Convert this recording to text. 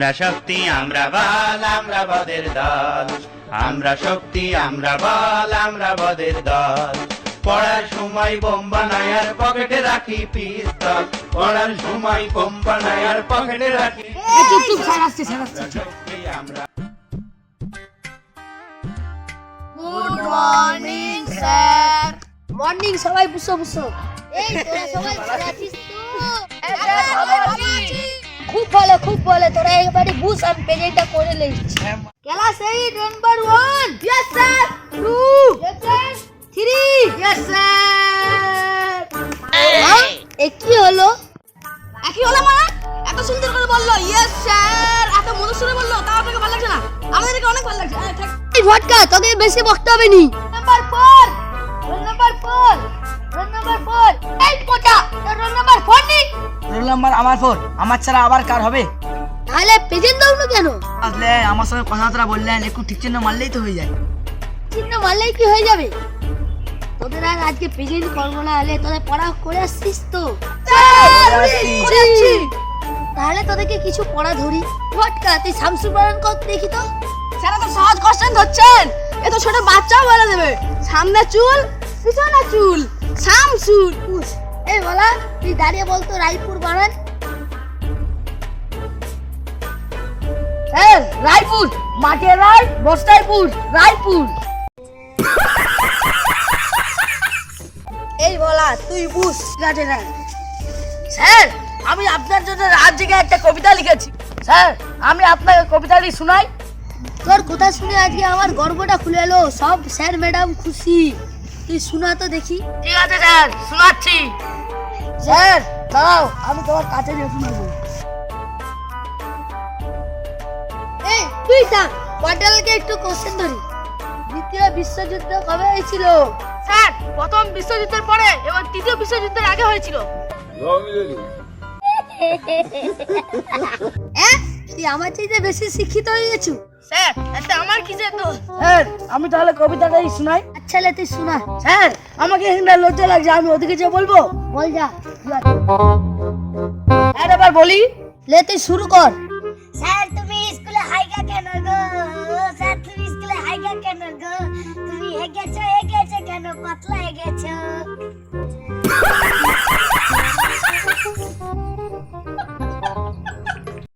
আমরা শক্তি আমরা বল আমরা বদের দল, আমরা শক্তি আমরা বল আমরা বদের দল। পড়ার সময় বোম বানাই আর পকেটে রাখি পিস্তল, পড়ার সময় বোম বানাই আর পকেটে রাখি। শক্তি আমরা। Good morning sir. মর্নিং সবাই বুঝছো বুঝছো। এই তোরা সবাই ভালো আছিস তো? হ্যাঁ ভালো আছি। খুব ভালো তোরা একবারে বুঝ আমি পেজেন্টটা করে লইছি। Class 8 number 1 yes sir 2 yes sir 3 yes sir. কি হলো মানে এত সুন্দর করে বললো यस স্যার, এত মধুর সুরে বললো, তাও আপনাকে ভালো লাগছে না? আমাদেরকে অনেক ভালো লাগছে। এই ভটকা তোকে বেশি বকতে হবে নি। Number 4 roll number 4 roll number 4 এই পোটা তোর রোল নাম্বার 4 নি। রোল নাম্বার আমার 4, আমার ছাড়া আবার কার হবে? তাহলে প্রেজেন্ট দাও না কেন? আসলে আমার সঙ্গে কথাবার্তা বললেন, একটু ঠিক চিহ্ন মারলেই তো হয়ে যায়। চিহ্ন মারলেই কি হয়ে যাবে? তোদের আর আজকে প্রেজেন্ট করবো না, হলে তোদের পড়া করে আসছিস তো? তাহলে তোদেরকে কিছু পড়া ধরি। ভটকা তুই শামসুর বানান কর দেখি তো। স্যার তো সহজ কোশ্চেন ধরছেন, এ তো ছোট বাচ্চাও বলে দেবে। সামনে চুল পিছনে চুল শামসুর। এই বলা তুই দাঁড়িয়ে বলতো রায়পুর বানান। স্যার রায়পুর মাঠের রায় বস্তায়পুর রায়পুর। এই বলা তুই বুঝ গাছে না। স্যার আমি আপনার জন্য রাত জেগে একটা কবিতা লিখেছি। স্যার আমি আপনাকে কবিতাটি শোনাই। তোর কথা শুনে আজকে আমার গর্বটা খুলে এলো। সব স্যার ম্যাডাম খুশি। তুই শোনা তো দেখি। ঠিক আছে স্যার শোনাচ্ছি। স্যার দাঁড়াও আমি তোমার কাছে নিয়ে শোনাবো। এই তুই থাক, পটালকে একটু কোশ্চেন ধরি। দ্বিতীয় বিশ্বযুদ্ধ কবে হয়েছিল? স্যার প্রথম বিশ্বযুদ্ধের পরে এবং তৃতীয় বিশ্বযুদ্ধের আগে হয়েছিল। তুই আমার চাইতে বেশি শিক্ষিত হয়ে গেছু। স্যার এটা আমার কিসে তো। স্যার আমি তাহলে কবিতাটাই শোনাই। আচ্ছা লে তুই শোনা। স্যার আমাকে এখানে লজ্জা লাগছে, আমি ওদিকে যে বলবো। বল যা। স্যার এবার বলি। লে তুই শুরু কর। স্যার তুমি স্কুলে হাইগা কেন গো? স্যার তুমি স্কুলে হাইগা কেন গো? তুমি হেগেছো কেন পাতলা হেগেছো?